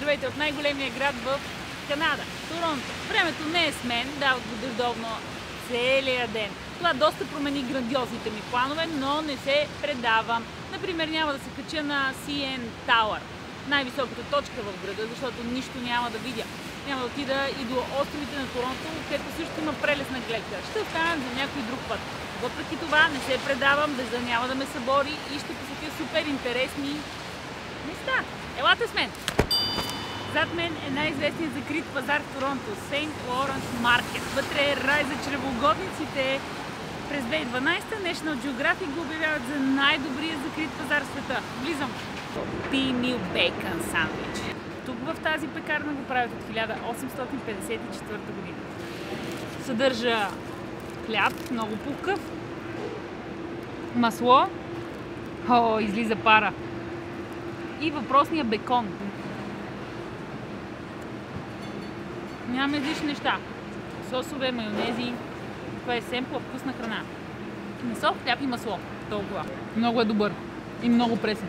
Здравейте от най-големия град в Канада, Торонто. Времето не е с мен, дават го дъждовно целия ден. Това доста промени грандиозните ми планове, но не се предавам. Например, няма да се кача на CN Tower, най-високата точка в града, защото нищо няма да видя. Няма да отида и до островите на Торонто, където също има прелесна гледка. Ще останам за някой друг път. Въпреки това не се предавам, дъжда няма да ме събори и ще посетя супер интересни места. Елате с мен! Зад мен е най-известният закрит пазар в Торонто – Сейнт Лоренс Маркет. Вътре е рай за чревоугодниците. През 2012 National Geographic го обявяват за най-добрия закрит пазар в света. Влизам. P-Meal Bacon Sandwich. Тук в тази пекарна го правят от 1854 година. Съдържа хляб, много пухкав, масло, излиза пара, и въпросния бекон. Няма излишни неща. Сосове, майонези. Това е семпла вкусна храна. Месо, хляб и масло. Толкова. Много е добър. И много пресен.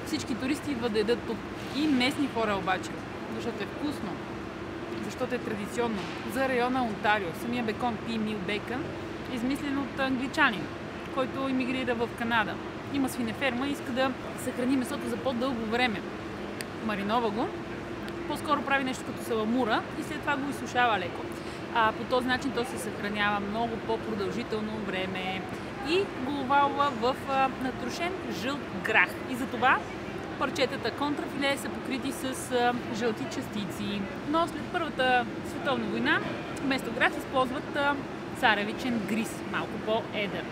Всички туристи идват да ядат тук. И местни хора обаче. Защото е вкусно. Защото е традиционно. За района Онтарио. Самия бекон P-Meal Bacon е измислен от англичанин, който имигрира в Канада. Има свинеферма и иска да съхрани месото за по-дълго време. Маринова го, по-скоро прави нещо като саламура и след това го изсушава леко. По този начин то се съхранява много по-продължително време и го овалва в натрушен жълт грах. И затова парчетата контрафиле са покрити с жълти частици. Но след Първата световна война вместо грах използват царевичен гриз, малко по-едър.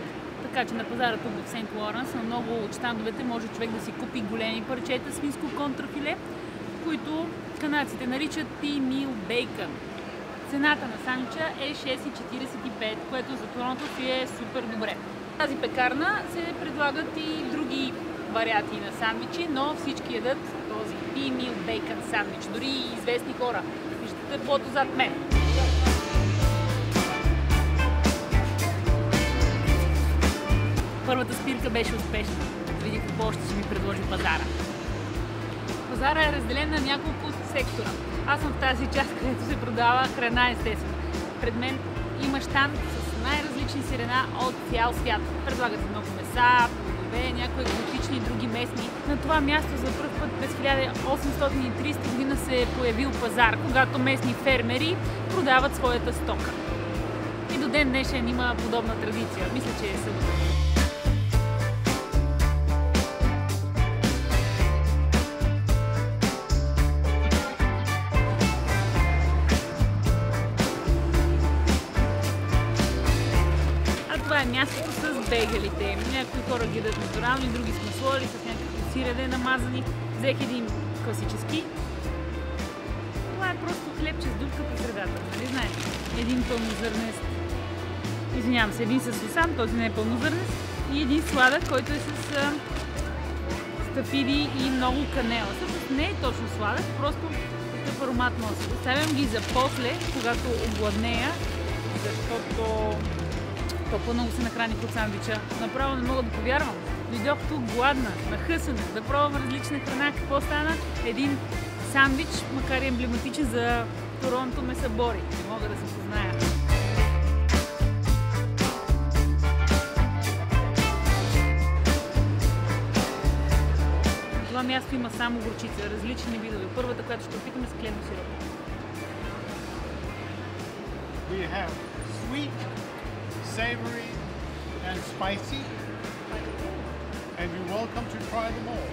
Така че на пазара тук в Сейнт Лоренс на много от щандовете може човек да си купи големи парчета свинско контрафиле, които канадците наричат P-Meal Bacon. Цената на сандвича е 6,45, което за Торонто си е супер добре. В тази пекарна се предлагат и други варианти на сандвичи, но всички ядат този P-Meal Bacon сандвич, дори и известни хора. Виждате плото зад мен. Първата спирка беше успешна. Видих какво още ще ми предложи пазара. Пазара е разделен на няколко сектора. Аз съм в тази част, където се продава храна, естествено. Пред мен има щанд с най-различни сирена от цял свят. Предлагат се много меса, плодове, някои екзотични, други местни. На това място за първ път през 1830 година се е появил пазар, когато местни фермери продават своята стока. И до ден днешен има подобна традиция. Мисля, че е съдно. Това е мястото с бейгелите. Някои хора ги ядат натурални, други с масло или с някакво сирене намазани. Взех един класически. Това е просто хлебче с дупка по средата. Нали знаете? Един пълнозърнест. Извинявам се, един с сусан, този не е пълнозърнест. И един сладък, който е с стафиди и много канела. Всъщност не е точно сладък, просто такъв аромат носи. Оставям ги за после, когато огладнея, защото толкова много се нахраних от сандвича. Направо не мога да повярвам. Дойдох тук гладна, нахъсана, да пробвам различна храна. Какво стана? Един сандвич, макар и емблематичен за Торонто, ме събори. Не мога да се позная. На това място има само горчица, различни видове. Първата, която ще опитаме, с клено сироп. We have sweet, savory and spicy, and you're welcome to try them all.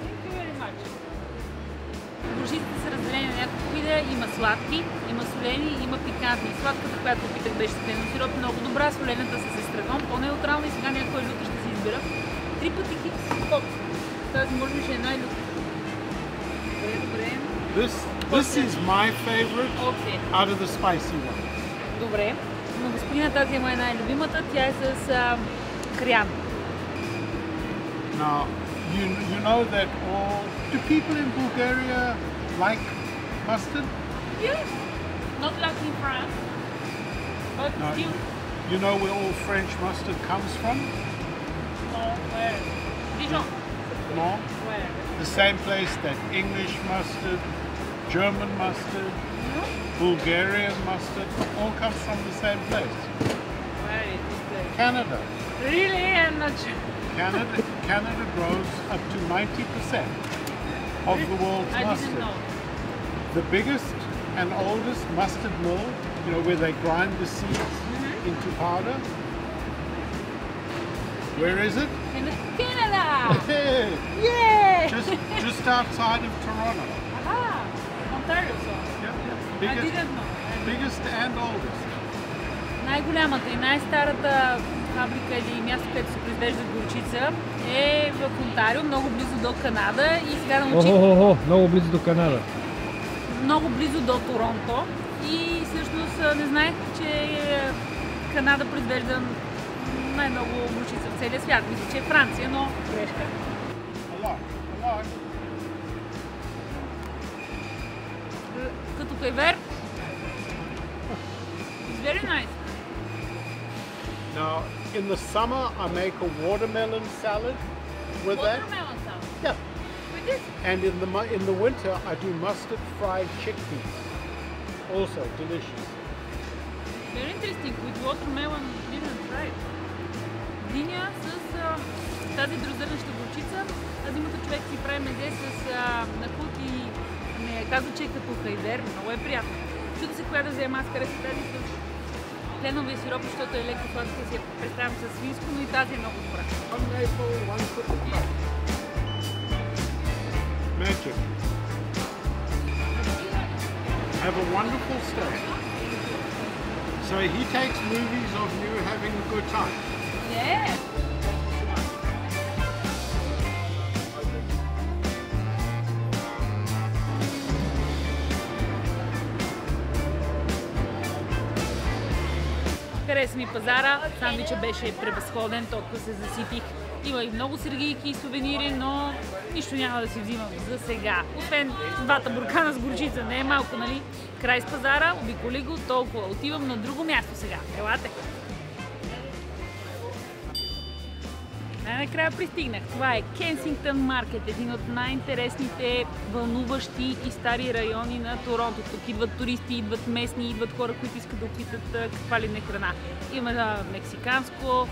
Thank you very much. Горчиците са разделени на няколко вида. Има сладки, има солени, има пикантни. Сладката, която опитах, беше с клено сироп, много добра. Солената с естрагон, по-неутрална и сега някой люта ще си избира. 3 пъти хипс. Тази може би ще е най-люта. Добре. This is my favorite out of the spicy one. Добре. Но господина, тази е моя най-любимата. Тя е с крян. Now, you know that do people in Bulgaria like mustard? Yes. Not like in France. But No. still. You know where all French mustard comes from? No, where? Dijon. Blanc, Where? the same place that English mustard, German mustard, Bulgarian mustard all comes from the same place. Where is this place? Canada. Really? I'm not sure. Canada grows up to 90% of the world's I mustard. didn't know. The biggest and oldest mustard mill, you know, where they grind the seeds into powder. Where is it? In Canada! Hey, Yay! just outside of Toronto. Ah, Ontario, so. Yeah. I didn't know. Biggest and oldest. Най-голямата и най-старата фабрика или място, където се произвежда горчица е в Онтарио, много близо до Канада и сега научих Много близо до Канада. много близо до Торонто и всъщност не знаех, че Канада произвежда най-много горчица в целия свят. Мисля, че е Франция, но грешка. A lot. Като кайвер. It's very nice. Now, in the summer, I make a watermelon salad with that. Watermelon salad. Yeah. With this? And in the winter, I do mustard fried chickpeas. Also delicious. Very interesting. With watermelon, didn't try it. Диня с тази дрозърнеща горчица. А зимата човек си прави мезе с нахут и не казва, че е като хайдер. Много е приятно. Чудо се коя да взема. Аз харесвам тази с кленовия сироп, защото е леко сладка, си я представям с свинско, но и тази е много добра. One maple, one cookie. Magic. I have a wonderful stay. So he takes movies of you having a good time. Yeah. Хареса ми пазара, сандвича беше превъзходен, толкова се заситих. Има и много сергийки и сувенири, но нищо няма да си взимам за сега. Освен двата буркана с горчица, не е малко, нали? Край с пазара, обиколи го толкова. Отивам на друго място сега. Елате! Най-накрая пристигнах. Това е Кенсингтън Маркет, един от най-интересните, вълнуващи и стари райони на Торонто. Тук идват туристи, идват местни, идват хора, които искат да опитат каква ли не храна. Има мексиканско,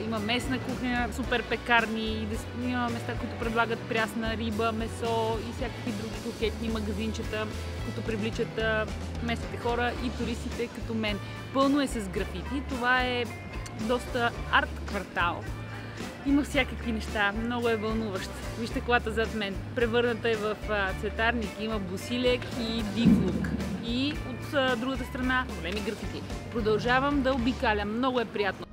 има местна кухня, супер пекарни, има места, които предлагат прясна риба, месо и всякакви други кухетни магазинчета, които привличат местните хора и туристите като мен. Пълно е с графити. Това е доста арт квартал. Има всякакви неща, много е вълнуващо. Вижте колата зад мен, превърната е в цветарник, има босилек и див лук. И от другата страна големи графити. Продължавам да обикалям, много е приятно.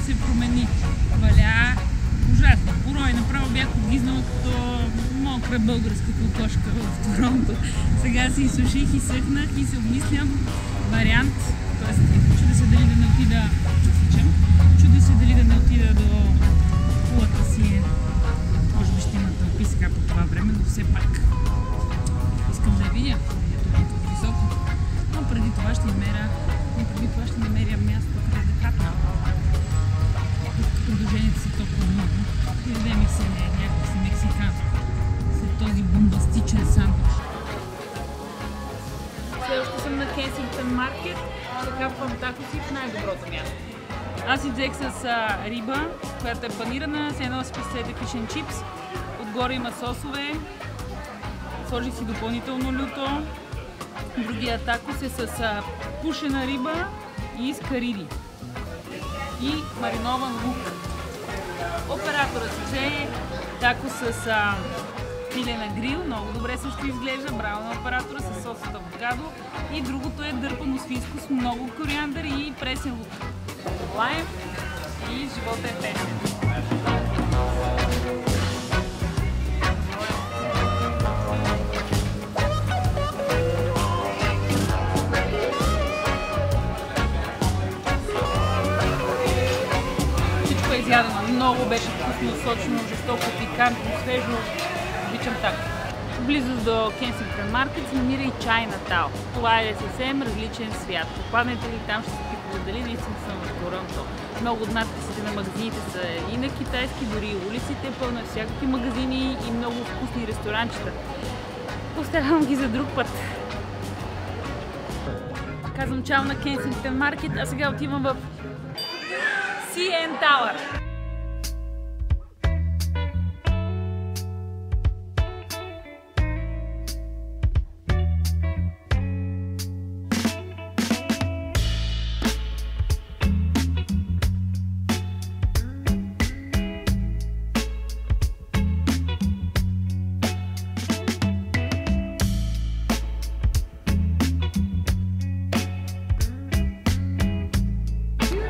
Се промени. Валя ужасно. Порой направо бях отгизнала като мокра българска кокошка в Торонто. Сега се изсуших и съхнах и се обмислям вариант. Тоест, чудя се дали да не отида, чудя се дали да не отида до кулата си. Може би ще има тълпи сега по това време, но все пак искам да я видя. Тук е високо. Но преди това ще намеря място, къде да хапна. Предложенията са толкова много. И да ми се някакси мексиканско. След този бомбастичен Кенсингтън Маркет. Ще хапвам такоси в най-доброто място. Аз си взех с риба, която е панирана, с едно спасете фишен чипс. Отгоре има сосове. Сложи си допълнително люто. Другия такос е с пушена риба и с кариди. И маринован лук. Оператора си взе тако с филе на грил, много добре също изглежда, браво на оператора, с сос от авокадо. И другото е дърпано свинско с много кориандър и пресен лук. Лайм и живота е песен. Всичко е изядено. Много беше вкусно, сочно, жестоко, пикантно, свежо. Обичам така. Близо до Кенсингтън Маркет се намира и Чайнатаун. Това е съвсем различен свят. Попаднете ли там, ще се питате дали наистина съм в Торонто. Много от надписите на магазините са и на китайски, дори улиците пълна всякакви магазини и много вкусни ресторанчета. Оставям ги за друг път. Казвам чао на Кенсингтън Маркет, а сега отивам в CN Tower.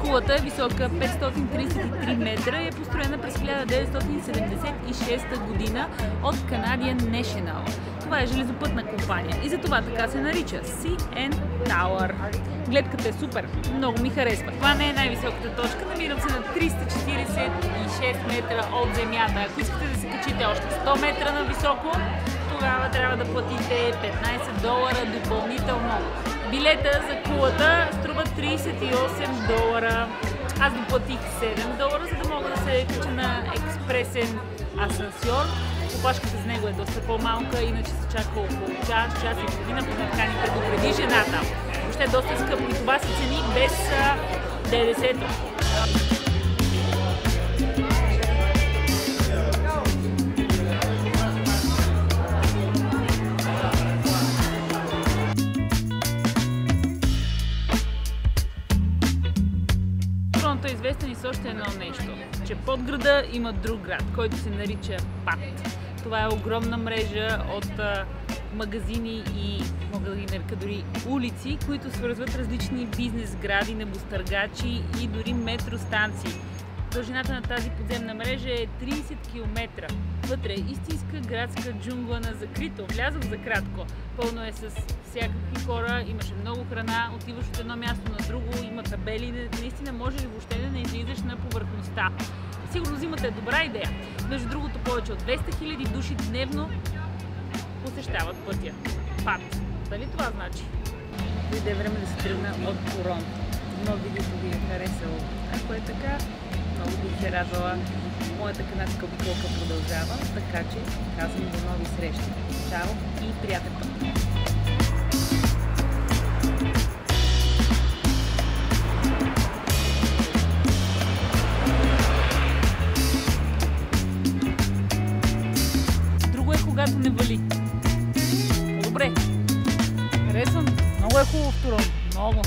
Кулата е висока 533 метра и е построена през 1976 година от Canadian National. Това е железопътна компания и затова така се нарича CN Tower. Гледката е супер, много ми харесва. Това не е най-високата точка, намирам се на 346 метра от земята. Ако искате да се качите още 100 метра на високо, тогава трябва да платите $15 допълнително. Билета за кулата струва $38. Аз доплатих $7, за да мога да се кача на експресен асансьор. Опашката с него е доста по-малка, иначе се чака около час, час и половина, поне така ни предупреди жената. Въобще е доста скъпо и това се цени без ДДС-то. Торонто е известен и с още едно нещо, че под града има друг град, който се нарича ПАТ. Това е огромна мрежа от магазини и, мога да ги нарека дори, улици, които свързват различни бизнес сгради, небостъргачи и дори метростанции. Дължината на тази подземна мрежа е 30 км. Вътре е истинска градска джунгла на закрито. Влязох за кратко. Пълно е с всякакви хора, имаше много храна, отиваш от едно място на друго, има табели, наистина може ли въобще да не излизаш на повърхността. Сигурно взимате добра идея. Между другото, повече от 200 000 души дневно посещават пътя. Пат. Дали това значи? Дойде време да се тръгна от Торонто. Но видеото ви е харесало. Ако е така, много бих се радвала. Моята канадска обиколка продължава, така че казвам до нови срещи. Чао и приятен път! Друго е когато не вали. Добре. Харесвам. Много е хубаво в Торонто. Много.